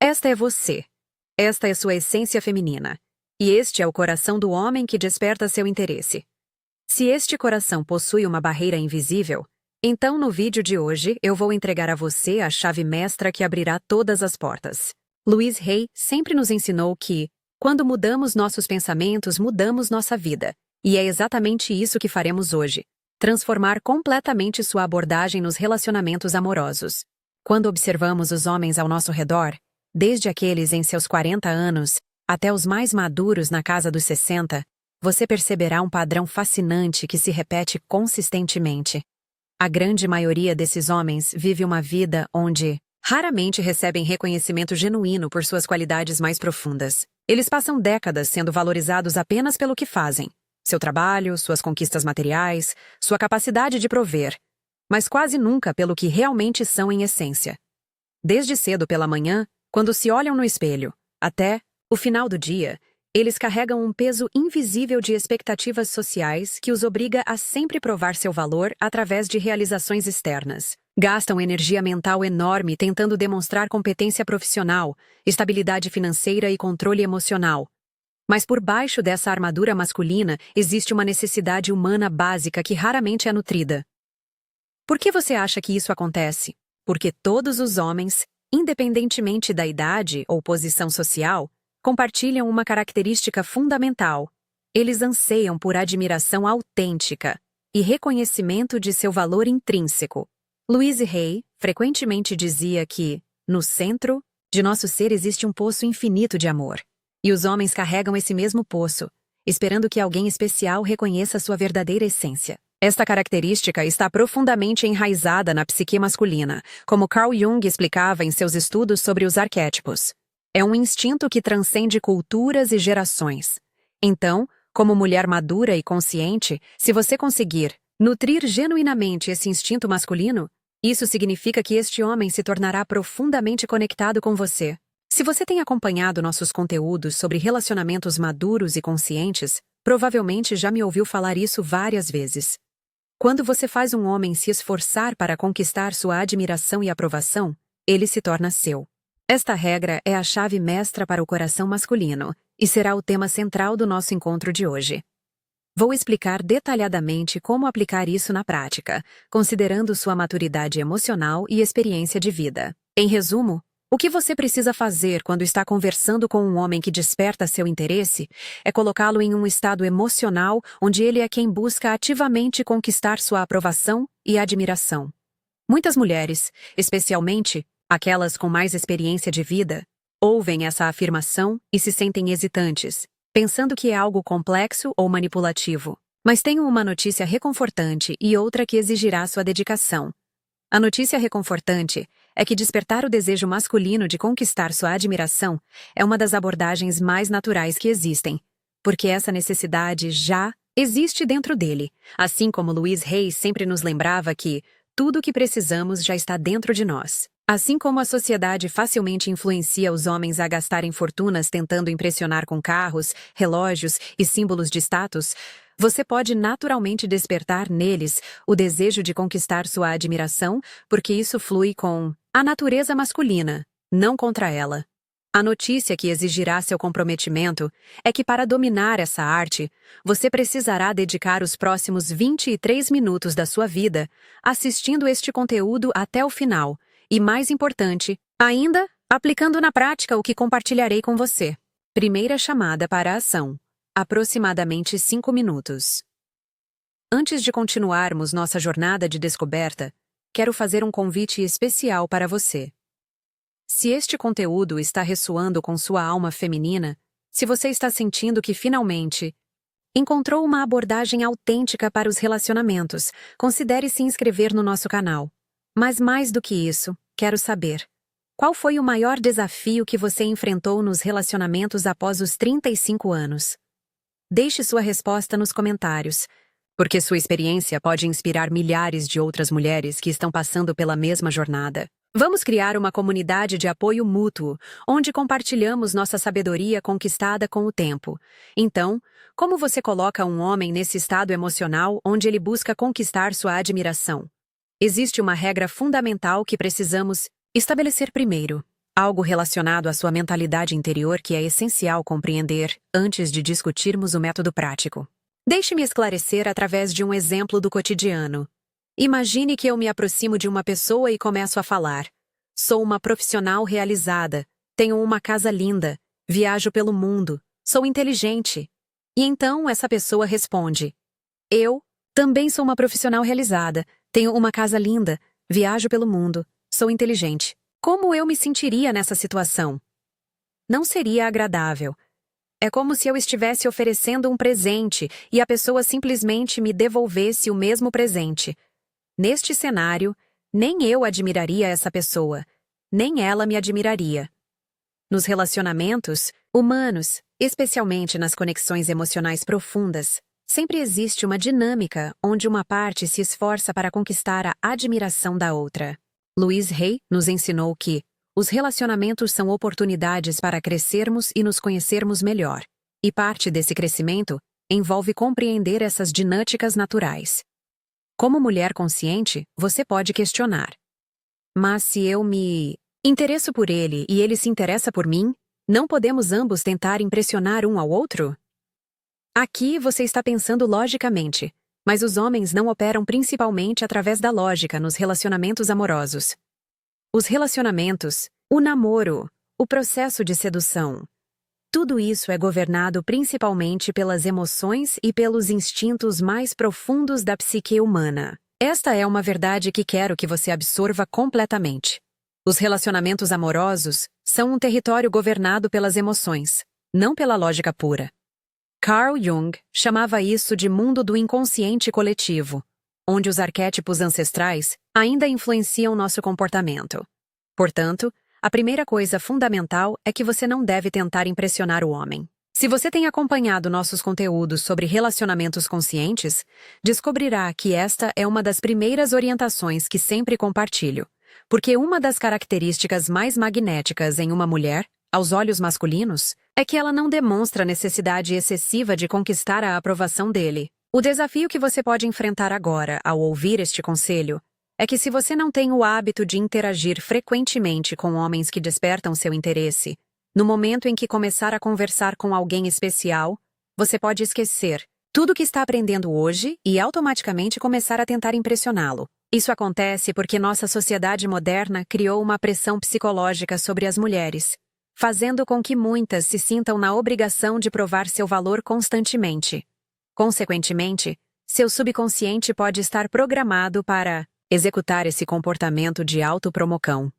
Esta é você. Esta é sua essência feminina. E este é o coração do homem que desperta seu interesse. Se este coração possui uma barreira invisível, então no vídeo de hoje eu vou entregar a você a chave mestra que abrirá todas as portas. Louise Hay sempre nos ensinou que, quando mudamos nossos pensamentos, mudamos nossa vida. E é exatamente isso que faremos hoje. Transformar completamente sua abordagem nos relacionamentos amorosos. Quando observamos os homens ao nosso redor, desde aqueles em seus 40 anos até os mais maduros na casa dos 60, você perceberá um padrão fascinante que se repete consistentemente. A grande maioria desses homens vive uma vida onde raramente recebem reconhecimento genuíno por suas qualidades mais profundas. Eles passam décadas sendo valorizados apenas pelo que fazem, seu trabalho, suas conquistas materiais, sua capacidade de prover, mas quase nunca pelo que realmente são em essência. Desde cedo pela manhã, quando se olham no espelho, até o final do dia, eles carregam um peso invisível de expectativas sociais que os obriga a sempre provar seu valor através de realizações externas. Gastam energia mental enorme tentando demonstrar competência profissional, estabilidade financeira e controle emocional. Mas por baixo dessa armadura masculina existe uma necessidade humana básica que raramente é nutrida. Por que você acha que isso acontece? Porque todos os homens, independentemente da idade ou posição social, compartilham uma característica fundamental. Eles anseiam por admiração autêntica e reconhecimento de seu valor intrínseco. Louise Hay frequentemente dizia que, no centro de nosso ser existe um poço infinito de amor. E os homens carregam esse mesmo poço, esperando que alguém especial reconheça sua verdadeira essência. Esta característica está profundamente enraizada na psique masculina, como Carl Jung explicava em seus estudos sobre os arquétipos. É um instinto que transcende culturas e gerações. Então, como mulher madura e consciente, se você conseguir nutrir genuinamente esse instinto masculino, isso significa que este homem se tornará profundamente conectado com você. Se você tem acompanhado nossos conteúdos sobre relacionamentos maduros e conscientes, provavelmente já me ouviu falar isso várias vezes. Quando você faz um homem se esforçar para conquistar sua admiração e aprovação, ele se torna seu. Esta regra é a chave mestra para o coração masculino e será o tema central do nosso encontro de hoje. Vou explicar detalhadamente como aplicar isso na prática, considerando sua maturidade emocional e experiência de vida. Em resumo, o que você precisa fazer quando está conversando com um homem que desperta seu interesse é colocá-lo em um estado emocional onde ele é quem busca ativamente conquistar sua aprovação e admiração. Muitas mulheres, especialmente aquelas com mais experiência de vida, ouvem essa afirmação e se sentem hesitantes, pensando que é algo complexo ou manipulativo. Mas tenho uma notícia reconfortante e outra que exigirá sua dedicação. A notícia reconfortante é que despertar o desejo masculino de conquistar sua admiração é uma das abordagens mais naturais que existem, porque essa necessidade já existe dentro dele, assim como Louise Hay sempre nos lembrava que tudo o que precisamos já está dentro de nós. Assim como a sociedade facilmente influencia os homens a gastarem fortunas tentando impressionar com carros, relógios e símbolos de status, você pode naturalmente despertar neles o desejo de conquistar sua admiração, porque isso flui com a natureza masculina, não contra ela. A notícia que exigirá seu comprometimento é que para dominar essa arte, você precisará dedicar os próximos 23 minutos da sua vida assistindo este conteúdo até o final. E mais importante, ainda, aplicando na prática o que compartilharei com você. Primeira chamada para a ação. Aproximadamente 5 minutos. Antes de continuarmos nossa jornada de descoberta, quero fazer um convite especial para você. Se este conteúdo está ressoando com sua alma feminina, se você está sentindo que finalmente encontrou uma abordagem autêntica para os relacionamentos, considere se inscrever no nosso canal. Mas mais do que isso, quero saber: qual foi o maior desafio que você enfrentou nos relacionamentos após os 35 anos? Deixe sua resposta nos comentários, porque sua experiência pode inspirar milhares de outras mulheres que estão passando pela mesma jornada. Vamos criar uma comunidade de apoio mútuo, onde compartilhamos nossa sabedoria conquistada com o tempo. Então, como você coloca um homem nesse estado emocional onde ele busca conquistar sua admiração? Existe uma regra fundamental que precisamos estabelecer primeiro. Algo relacionado à sua mentalidade interior que é essencial compreender antes de discutirmos o método prático. Deixe-me esclarecer através de um exemplo do cotidiano. Imagine que eu me aproximo de uma pessoa e começo a falar. Sou uma profissional realizada, tenho uma casa linda, viajo pelo mundo, sou inteligente. E então essa pessoa responde: eu também sou uma profissional realizada, tenho uma casa linda, viajo pelo mundo, sou inteligente. Como eu me sentiria nessa situação? Não seria agradável. É como se eu estivesse oferecendo um presente e a pessoa simplesmente me devolvesse o mesmo presente. Neste cenário, nem eu admiraria essa pessoa, nem ela me admiraria. Nos relacionamentos humanos, especialmente nas conexões emocionais profundas, sempre existe uma dinâmica onde uma parte se esforça para conquistar a admiração da outra. Louise Hay nos ensinou que os relacionamentos são oportunidades para crescermos e nos conhecermos melhor, e parte desse crescimento envolve compreender essas dinâmicas naturais. Como mulher consciente, você pode questionar: mas se eu me interesso por ele e ele se interessa por mim, não podemos ambos tentar impressionar um ao outro? Aqui você está pensando logicamente, mas os homens não operam principalmente através da lógica nos relacionamentos amorosos. Os relacionamentos, o namoro, o processo de sedução, tudo isso é governado principalmente pelas emoções e pelos instintos mais profundos da psique humana. Esta é uma verdade que quero que você absorva completamente. Os relacionamentos amorosos são um território governado pelas emoções, não pela lógica pura. Carl Jung chamava isso de mundo do inconsciente coletivo, onde os arquétipos ancestrais ainda influenciam nosso comportamento. Portanto, a primeira coisa fundamental é que você não deve tentar impressionar o homem. Se você tem acompanhado nossos conteúdos sobre relacionamentos conscientes, descobrirá que esta é uma das primeiras orientações que sempre compartilho, porque uma das características mais magnéticas em uma mulher, aos olhos masculinos, é que ela não demonstra necessidade excessiva de conquistar a aprovação dele. O desafio que você pode enfrentar agora, ao ouvir este conselho, é que se você não tem o hábito de interagir frequentemente com homens que despertam seu interesse, no momento em que começar a conversar com alguém especial, você pode esquecer tudo o que está aprendendo hoje e automaticamente começar a tentar impressioná-lo. Isso acontece porque nossa sociedade moderna criou uma pressão psicológica sobre as mulheres, fazendo com que muitas se sintam na obrigação de provar seu valor constantemente. Consequentemente, seu subconsciente pode estar programado para executar esse comportamento de autopromoção.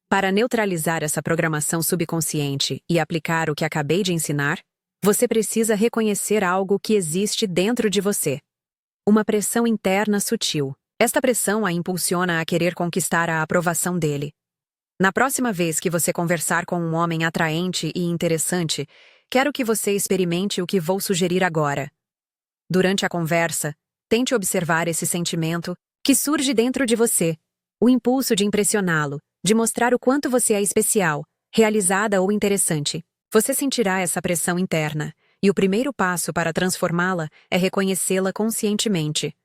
Para neutralizar essa programação subconsciente e aplicar o que acabei de ensinar, você precisa reconhecer algo que existe dentro de você. Uma pressão interna sutil. Esta pressão a impulsiona a querer conquistar a aprovação dele. Na próxima vez que você conversar com um homem atraente e interessante, quero que você experimente o que vou sugerir agora. Durante a conversa, tente observar esse sentimento que surge dentro de você, o impulso de impressioná-lo, de mostrar o quanto você é especial, realizada ou interessante. Você sentirá essa pressão interna, e o primeiro passo para transformá-la é reconhecê-la conscientemente.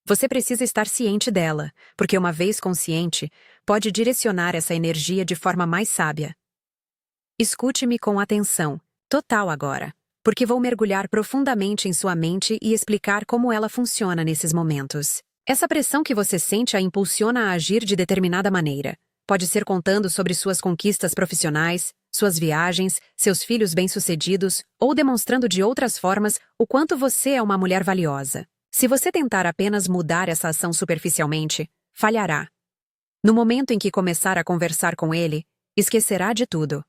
Você precisa estar ciente dela, porque uma vez consciente, pode direcionar essa energia de forma mais sábia. Escute-me com atenção, total agora, porque vou mergulhar profundamente em sua mente e explicar como ela funciona nesses momentos. Essa pressão que você sente a impulsiona a agir de determinada maneira. Pode ser contando sobre suas conquistas profissionais, suas viagens, seus filhos bem-sucedidos, ou demonstrando de outras formas o quanto você é uma mulher valiosa. Se você tentar apenas mudar essa ação superficialmente, falhará. No momento em que começar a conversar com ele, esquecerá de tudo.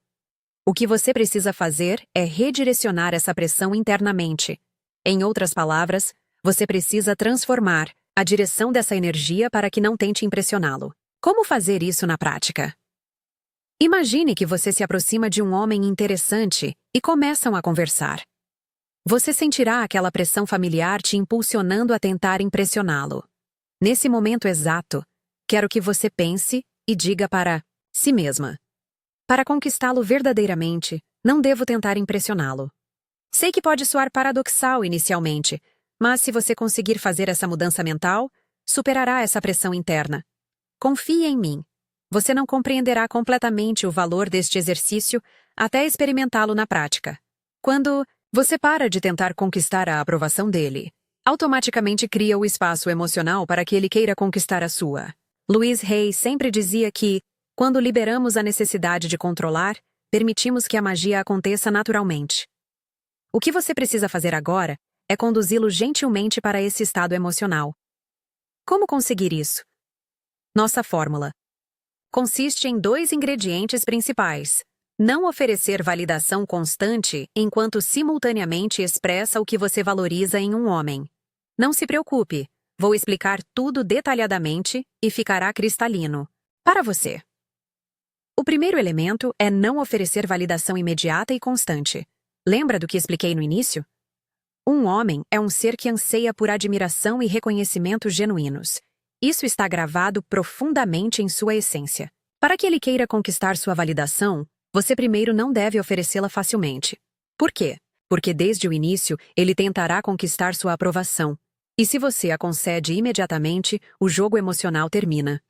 O que você precisa fazer é redirecionar essa pressão internamente. Em outras palavras, você precisa transformar a direção dessa energia para que não tente impressioná-lo. Como fazer isso na prática? Imagine que você se aproxima de um homem interessante e começam a conversar. Você sentirá aquela pressão familiar te impulsionando a tentar impressioná-lo. Nesse momento exato, quero que você pense e diga para si mesma: para conquistá-lo verdadeiramente, não devo tentar impressioná-lo. Sei que pode soar paradoxal inicialmente, mas se você conseguir fazer essa mudança mental, superará essa pressão interna. Confie em mim. você não compreenderá completamente o valor deste exercício até experimentá-lo na prática. Quando você para de tentar conquistar a aprovação dele, automaticamente cria o espaço emocional para que ele queira conquistar a sua. Louise Hay sempre dizia que, quando liberamos a necessidade de controlar, permitimos que a magia aconteça naturalmente. O que você precisa fazer agora é conduzi-lo gentilmente para esse estado emocional. Como conseguir isso? Nossa fórmula consiste em 2 ingredientes principais. Não oferecer validação constante enquanto simultaneamente expressa o que você valoriza em um homem. Não se preocupe, vou explicar tudo detalhadamente e ficará cristalino. Para você. O primeiro elemento é não oferecer validação imediata e constante. Lembra do que expliquei no início? Um homem é um ser que anseia por admiração e reconhecimento genuínos. Isso está gravado profundamente em sua essência. Para que ele queira conquistar sua validação, você primeiro não deve oferecê-la facilmente. Por quê? Porque desde o início ele tentará conquistar sua aprovação. E se você a concede imediatamente, o jogo emocional termina.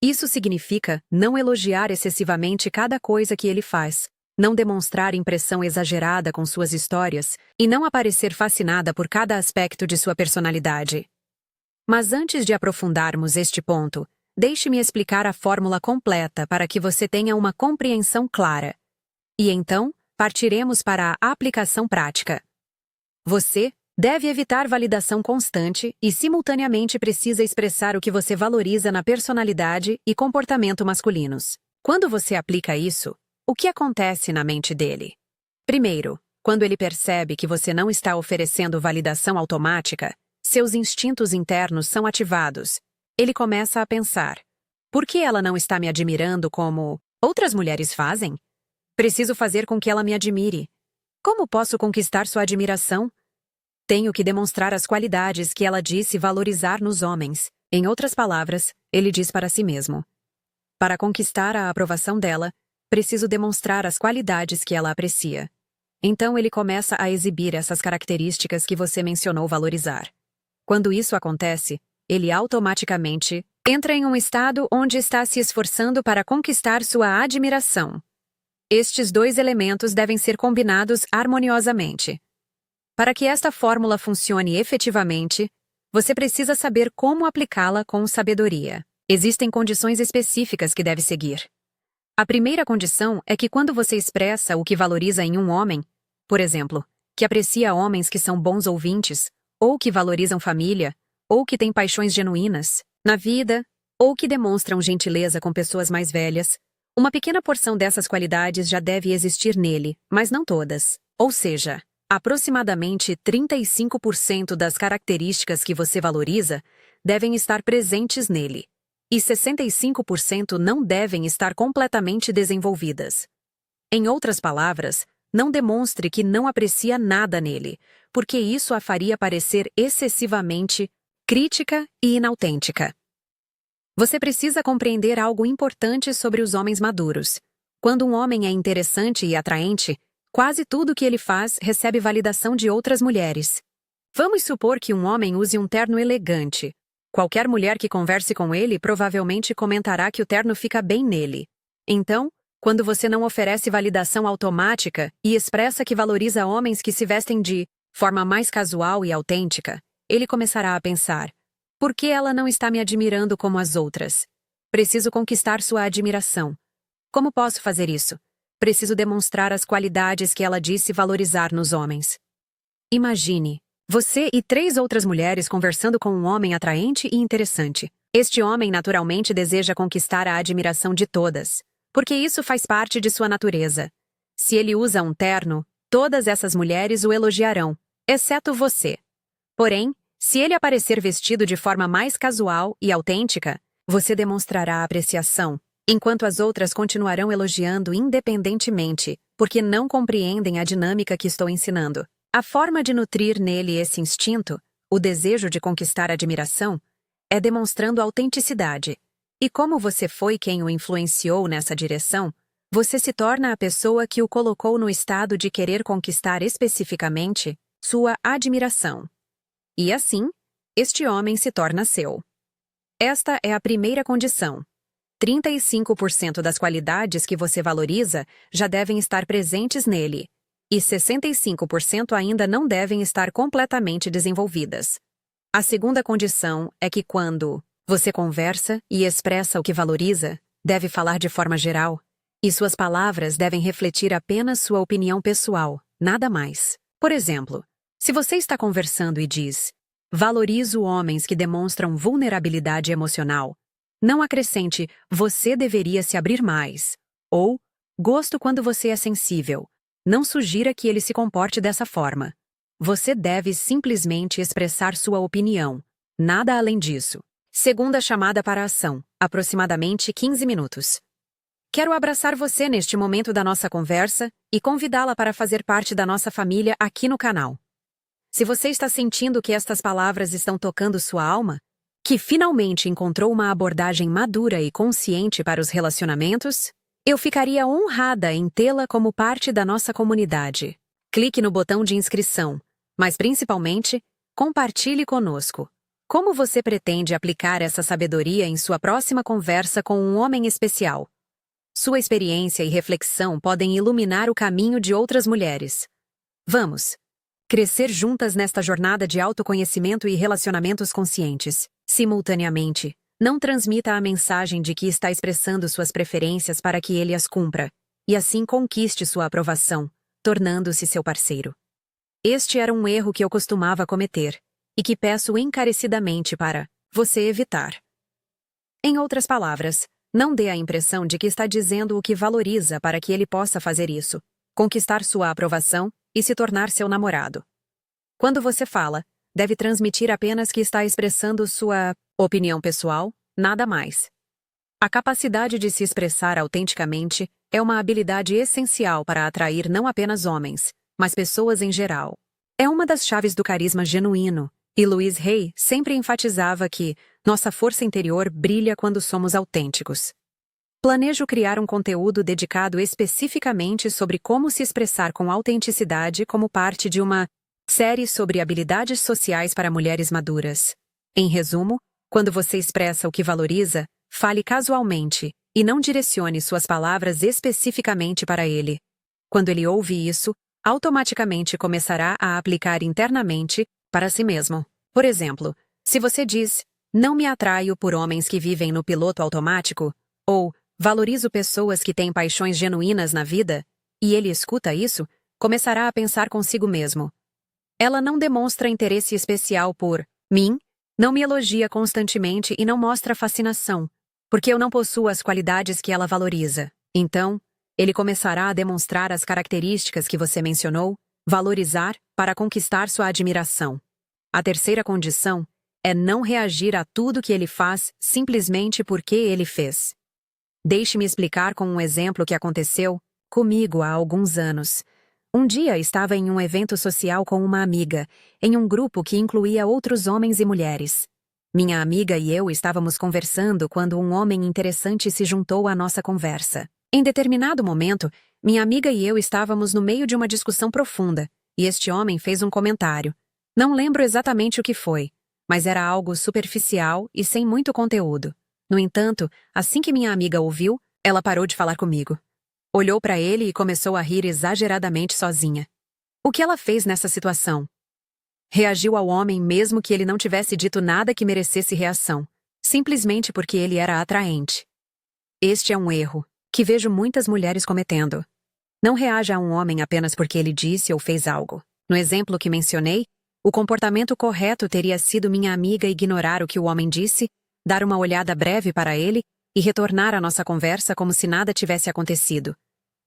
Isso significa não elogiar excessivamente cada coisa que ele faz, não demonstrar impressão exagerada com suas histórias e não aparecer fascinada por cada aspecto de sua personalidade. Mas antes de aprofundarmos este ponto, deixe-me explicar a fórmula completa para que você tenha uma compreensão clara. E então, partiremos para a aplicação prática. Você deve evitar validação constante e simultaneamente precisa expressar o que você valoriza na personalidade e comportamento masculinos. Quando você aplica isso, o que acontece na mente dele? Primeiro, quando ele percebe que você não está oferecendo validação automática, seus instintos internos são ativados. Ele começa a pensar: por que ela não está me admirando como outras mulheres fazem? Preciso fazer com que ela me admire. Como posso conquistar sua admiração? Tenho que demonstrar as qualidades que ela disse valorizar nos homens. Em outras palavras, ele diz para si mesmo: para conquistar a aprovação dela, preciso demonstrar as qualidades que ela aprecia. Então ele começa a exibir essas características que você mencionou valorizar. Quando isso acontece, ele automaticamente entra em um estado onde está se esforçando para conquistar sua admiração. Estes 2 elementos devem ser combinados harmoniosamente. Para que esta fórmula funcione efetivamente, você precisa saber como aplicá-la com sabedoria. Existem condições específicas que deve seguir. A primeira condição é que quando você expressa o que valoriza em um homem, por exemplo, que aprecia homens que são bons ouvintes, ou que valorizam família, ou que têm paixões genuínas na vida, ou que demonstram gentileza com pessoas mais velhas, uma pequena porção dessas qualidades já deve existir nele, mas não todas. Ou seja, aproximadamente 35% das características que você valoriza devem estar presentes nele, e 65% não devem estar completamente desenvolvidas. Em outras palavras, não demonstre que não aprecia nada nele, porque isso a faria parecer excessivamente crítica e inautêntica. Você precisa compreender algo importante sobre os homens maduros. Quando um homem é interessante e atraente, quase tudo que ele faz recebe validação de outras mulheres. Vamos supor que um homem use um terno elegante. Qualquer mulher que converse com ele provavelmente comentará que o terno fica bem nele. Então, quando você não oferece validação automática e expressa que valoriza homens que se vestem de forma mais casual e autêntica, ele começará a pensar: por que ela não está me admirando como as outras? Preciso conquistar sua admiração. Como posso fazer isso? Preciso demonstrar as qualidades que ela disse valorizar nos homens. Imagine você e 3 outras mulheres conversando com um homem atraente e interessante. Este homem naturalmente deseja conquistar a admiração de todas, porque isso faz parte de sua natureza. Se ele usa um terno, todas essas mulheres o elogiarão, exceto você. Porém, se ele aparecer vestido de forma mais casual e autêntica, você demonstrará apreciação, enquanto as outras continuarão elogiando independentemente, porque não compreendem a dinâmica que estou ensinando. A forma de nutrir nele esse instinto, o desejo de conquistar admiração, é demonstrando autenticidade. E como você foi quem o influenciou nessa direção, você se torna a pessoa que o colocou no estado de querer conquistar especificamente sua admiração. E assim, este homem se torna seu. Esta é a primeira condição. 35% das qualidades que você valoriza já devem estar presentes nele, e 65% ainda não devem estar completamente desenvolvidas. A segunda condição é que quando você conversa e expressa o que valoriza, deve falar de forma geral, e suas palavras devem refletir apenas sua opinião pessoal, nada mais. Por exemplo, se você está conversando e diz: "Valorizo homens que demonstram vulnerabilidade emocional", não acrescente: "Você deveria se abrir mais", ou "Gosto quando você é sensível". Não sugira que ele se comporte dessa forma. Você deve simplesmente expressar sua opinião, nada além disso. Segunda chamada para a ação, aproximadamente 15 minutos. Quero abraçar você neste momento da nossa conversa e convidá-la para fazer parte da nossa família aqui no canal. Se você está sentindo que estas palavras estão tocando sua alma, que finalmente encontrou uma abordagem madura e consciente para os relacionamentos, eu ficaria honrada em tê-la como parte da nossa comunidade. Clique no botão de inscrição, mas principalmente, compartilhe conosco. Como você pretende aplicar essa sabedoria em sua próxima conversa com um homem especial? Sua experiência e reflexão podem iluminar o caminho de outras mulheres. Vamos crescer juntas nesta jornada de autoconhecimento e relacionamentos conscientes. Simultaneamente, não transmita a mensagem de que está expressando suas preferências para que ele as cumpra, e assim conquiste sua aprovação, tornando-se seu parceiro. Este era um erro que eu costumava cometer, e que peço encarecidamente para você evitar. Em outras palavras, não dê a impressão de que está dizendo o que valoriza para que ele possa fazer isso, conquistar sua aprovação e se tornar seu namorado. Quando você fala, deve transmitir apenas que está expressando sua opinião pessoal, nada mais. A capacidade de se expressar autenticamente é uma habilidade essencial para atrair não apenas homens, mas pessoas em geral. É uma das chaves do carisma genuíno, e Louise Hay sempre enfatizava que nossa força interior brilha quando somos autênticos. Planejo criar um conteúdo dedicado especificamente sobre como se expressar com autenticidade como parte de uma série sobre habilidades sociais para mulheres maduras. Em resumo, quando você expressa o que valoriza, fale casualmente e não direcione suas palavras especificamente para ele. Quando ele ouve isso, automaticamente começará a aplicar internamente para si mesmo. Por exemplo, se você diz: "Não me atraio por homens que vivem no piloto automático", ou "Valorizo pessoas que têm paixões genuínas na vida", e ele escuta isso, começará a pensar consigo mesmo: "Ela não demonstra interesse especial por mim, não me elogia constantemente e não mostra fascinação, porque eu não possuo as qualidades que ela valoriza". Então, ele começará a demonstrar as características que você mencionou, valorizar, para conquistar sua admiração. A terceira condição é não reagir a tudo que ele faz simplesmente porque ele fez. Deixe-me explicar com um exemplo que aconteceu comigo há alguns anos. Um dia estava em um evento social com uma amiga, em um grupo que incluía outros homens e mulheres. Minha amiga e eu estávamos conversando quando um homem interessante se juntou à nossa conversa. Em determinado momento, minha amiga e eu estávamos no meio de uma discussão profunda, e este homem fez um comentário. Não lembro exatamente o que foi, mas era algo superficial e sem muito conteúdo. No entanto, assim que minha amiga ouviu, ela parou de falar comigo. Olhou para ele e começou a rir exageradamente sozinha. O que ela fez nessa situação? Reagiu ao homem mesmo que ele não tivesse dito nada que merecesse reação, simplesmente porque ele era atraente. Este é um erro que vejo muitas mulheres cometendo. Não reaja a um homem apenas porque ele disse ou fez algo. No exemplo que mencionei, o comportamento correto teria sido minha amiga ignorar o que o homem disse, dar uma olhada breve para ele e retornar à nossa conversa como se nada tivesse acontecido.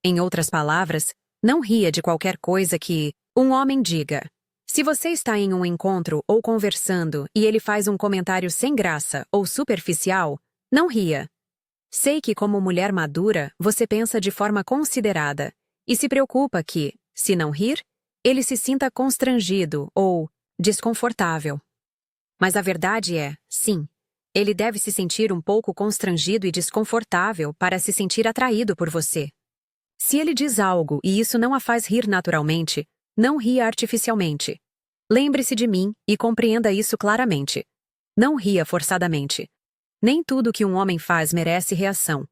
Em outras palavras, não ria de qualquer coisa que um homem diga. Se você está em um encontro ou conversando e ele faz um comentário sem graça ou superficial, não ria. Sei que, como mulher madura, você pensa de forma considerada e se preocupa que, se não rir, ele se sinta constrangido ou desconfortável. Mas a verdade é, sim, ele deve se sentir um pouco constrangido e desconfortável para se sentir atraído por você. Se ele diz algo e isso não a faz rir naturalmente, não ria artificialmente. Lembre-se de mim e compreenda isso claramente. Não ria forçadamente. Nem tudo que um homem faz merece reação.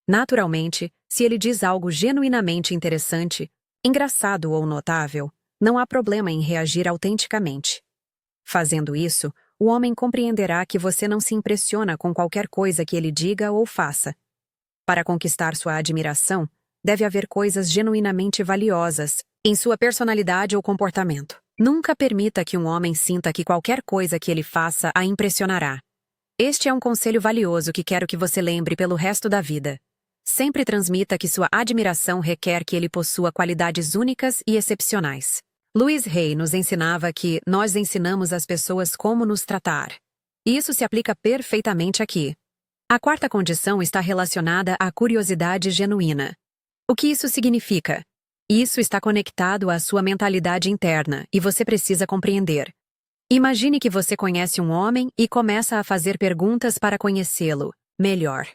Naturalmente, se ele diz algo genuinamente interessante, engraçado ou notável, não há problema em reagir autenticamente. Fazendo isso, o homem compreenderá que você não se impressiona com qualquer coisa que ele diga ou faça. Para conquistar sua admiração, deve haver coisas genuinamente valiosas em sua personalidade ou comportamento. Nunca permita que um homem sinta que qualquer coisa que ele faça a impressionará. Este é um conselho valioso que quero que você lembre pelo resto da vida. Sempre transmita que sua admiração requer que ele possua qualidades únicas e excepcionais. Louise Hay nos ensinava que nós ensinamos as pessoas como nos tratar. E isso se aplica perfeitamente aqui. A quarta condição está relacionada à curiosidade genuína. O que isso significa? Isso está conectado à sua mentalidade interna e você precisa compreender. Imagine que você conhece um homem e começa a fazer perguntas para conhecê-lo melhor.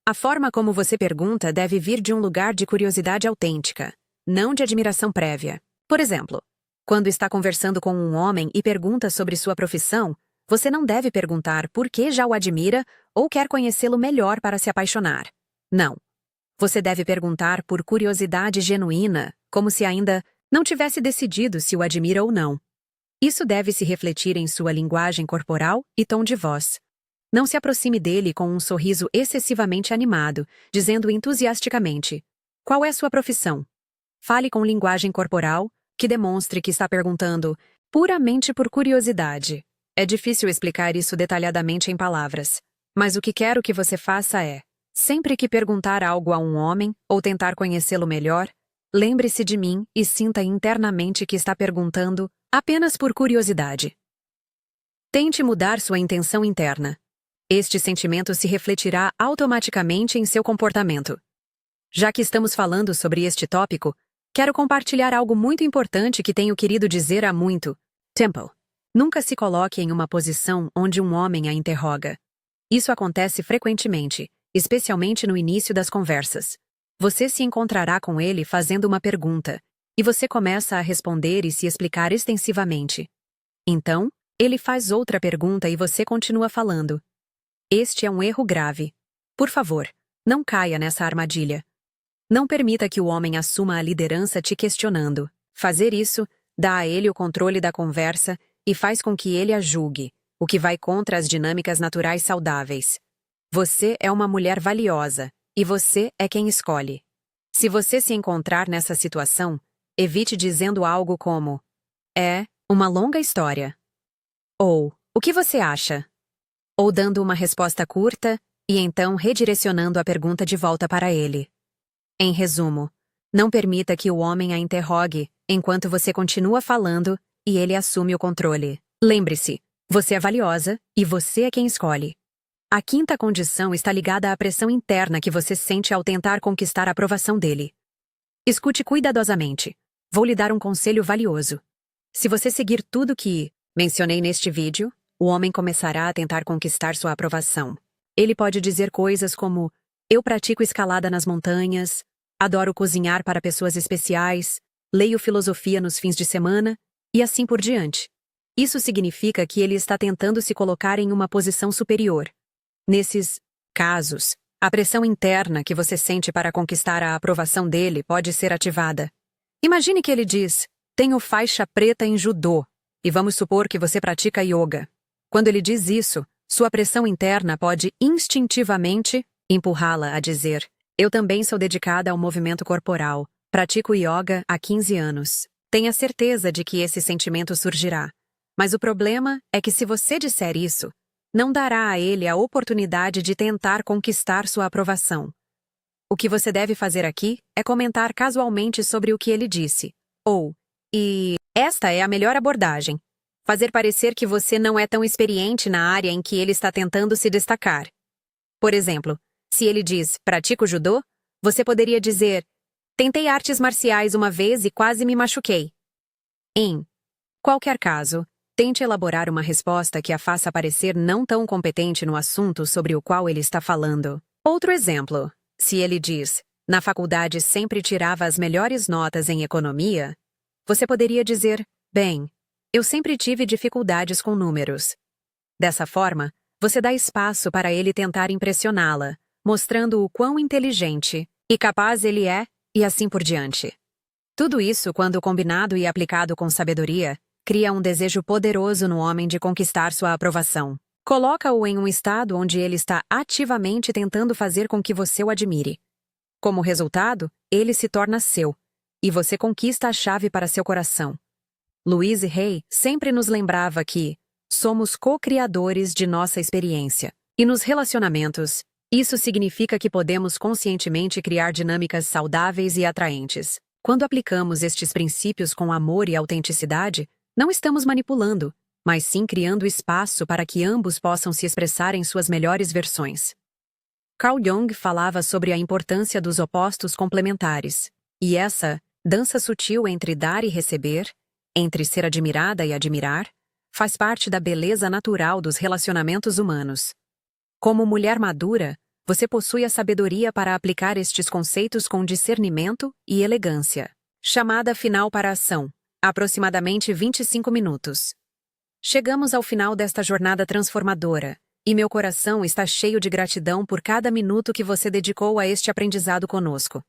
A forma como você pergunta deve vir de um lugar de curiosidade autêntica, não de admiração prévia. Por exemplo, quando está conversando com um homem e pergunta sobre sua profissão, você não deve perguntar por que já o admira ou quer conhecê-lo melhor para se apaixonar. Não. Você deve perguntar por curiosidade genuína, como se ainda não tivesse decidido se o admira ou não. Isso deve se refletir em sua linguagem corporal e tom de voz. Não se aproxime dele com um sorriso excessivamente animado, dizendo entusiasticamente: "Qual é sua profissão?" Fale com linguagem corporal, que demonstre que está perguntando puramente por curiosidade. É difícil explicar isso detalhadamente em palavras, mas o que quero que você faça é, sempre que perguntar algo a um homem ou tentar conhecê-lo melhor, lembre-se de mim e sinta internamente que está perguntando apenas por curiosidade. Tente mudar sua intenção interna. Este sentimento se refletirá automaticamente em seu comportamento. Já que estamos falando sobre este tópico, quero compartilhar algo muito importante que tenho querido dizer há muito tempo. Nunca se coloque em uma posição onde um homem a interroga. Isso acontece frequentemente, especialmente no início das conversas. Você se encontrará com ele fazendo uma pergunta, e você começa a responder e se explicar extensivamente. Então, ele faz outra pergunta e você continua falando. Este é um erro grave. Por favor, não caia nessa armadilha. Não permita que o homem assuma a liderança te questionando. Fazer isso dá a ele o controle da conversa e faz com que ele a julgue, o que vai contra as dinâmicas naturais saudáveis. Você é uma mulher valiosa, e você é quem escolhe. Se você se encontrar nessa situação, evite dizendo algo como: "É uma longa história." Ou, "O que você acha?" Ou dando uma resposta curta e então redirecionando a pergunta de volta para ele. Em resumo, não permita que o homem a interrogue enquanto você continua falando e ele assume o controle. Lembre-se, você é valiosa e você é quem escolhe. A quinta condição está ligada à pressão interna que você sente ao tentar conquistar a aprovação dele. Escute cuidadosamente. Vou lhe dar um conselho valioso. Se você seguir tudo que mencionei neste vídeo, o homem começará a tentar conquistar sua aprovação. Ele pode dizer coisas como: "Eu pratico escalada nas montanhas, adoro cozinhar para pessoas especiais, leio filosofia nos fins de semana", e assim por diante. Isso significa que ele está tentando se colocar em uma posição superior. Nesses casos, a pressão interna que você sente para conquistar a aprovação dele pode ser ativada. Imagine que ele diz: "Tenho faixa preta em judô", e vamos supor que você pratica yoga. Quando ele diz isso, sua pressão interna pode instintivamente empurrá-la a dizer: "Eu também sou dedicada ao movimento corporal, pratico yoga há 15 anos. Tenha certeza de que esse sentimento surgirá. Mas o problema é que se você disser isso, não dará a ele a oportunidade de tentar conquistar sua aprovação. O que você deve fazer aqui é comentar casualmente sobre o que ele disse. Ou, "E esta é a melhor abordagem." Fazer parecer que você não é tão experiente na área em que ele está tentando se destacar. Por exemplo, se ele diz: "Pratico judô", você poderia dizer: "Tentei artes marciais uma vez e quase me machuquei." Em qualquer caso, tente elaborar uma resposta que a faça parecer não tão competente no assunto sobre o qual ele está falando. Outro exemplo, se ele diz: "Na faculdade sempre tirava as melhores notas em economia", você poderia dizer: "Bem, eu sempre tive dificuldades com números." Dessa forma, você dá espaço para ele tentar impressioná-la, mostrando o quão inteligente e capaz ele é, e assim por diante. Tudo isso, quando combinado e aplicado com sabedoria, cria um desejo poderoso no homem de conquistar sua aprovação. Coloca-o em um estado onde ele está ativamente tentando fazer com que você o admire. Como resultado, ele se torna seu, e você conquista a chave para seu coração. Louise Hay sempre nos lembrava que somos co-criadores de nossa experiência. E nos relacionamentos, isso significa que podemos conscientemente criar dinâmicas saudáveis e atraentes. Quando aplicamos estes princípios com amor e autenticidade, não estamos manipulando, mas sim criando espaço para que ambos possam se expressar em suas melhores versões. Carl Jung falava sobre a importância dos opostos complementares, e essa dança sutil entre dar e receber, entre ser admirada e admirar, faz parte da beleza natural dos relacionamentos humanos. Como mulher madura, você possui a sabedoria para aplicar estes conceitos com discernimento e elegância. Chamada final para a ação. Aproximadamente 25 minutos. Chegamos ao final desta jornada transformadora, e meu coração está cheio de gratidão por cada minuto que você dedicou a este aprendizado conosco.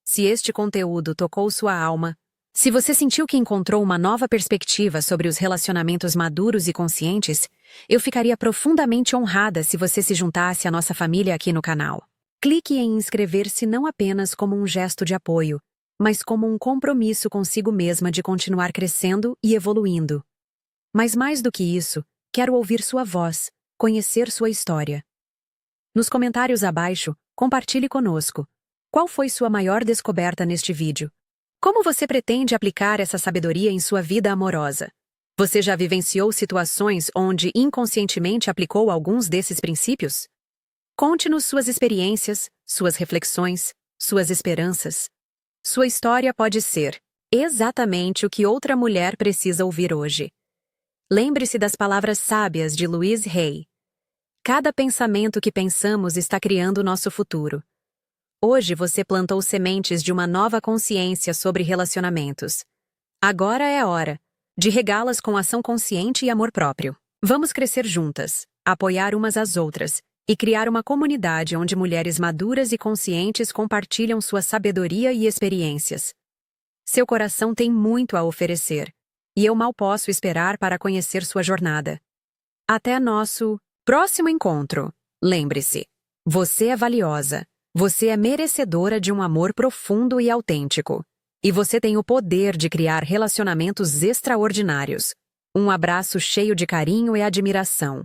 Se este conteúdo tocou sua alma, se você sentiu que encontrou uma nova perspectiva sobre os relacionamentos maduros e conscientes, eu ficaria profundamente honrada se você se juntasse à nossa família aqui no canal. Clique em inscrever-se não apenas como um gesto de apoio, mas como um compromisso consigo mesma de continuar crescendo e evoluindo. Mas mais do que isso, quero ouvir sua voz, conhecer sua história. Nos comentários abaixo, compartilhe conosco. Qual foi sua maior descoberta neste vídeo? Como você pretende aplicar essa sabedoria em sua vida amorosa? Você já vivenciou situações onde inconscientemente aplicou alguns desses princípios? Conte-nos suas experiências, suas reflexões, suas esperanças. Sua história pode ser exatamente o que outra mulher precisa ouvir hoje. Lembre-se das palavras sábias de Louise Hay. Cada pensamento que pensamos está criando nosso futuro. Hoje você plantou sementes de uma nova consciência sobre relacionamentos. Agora é a hora de regá-las com ação consciente e amor próprio. Vamos crescer juntas, apoiar umas às outras e criar uma comunidade onde mulheres maduras e conscientes compartilham sua sabedoria e experiências. Seu coração tem muito a oferecer, e eu mal posso esperar para conhecer sua jornada. Até nosso próximo encontro. Lembre-se, você é valiosa. Você é merecedora de um amor profundo e autêntico. E você tem o poder de criar relacionamentos extraordinários. Um abraço cheio de carinho e admiração.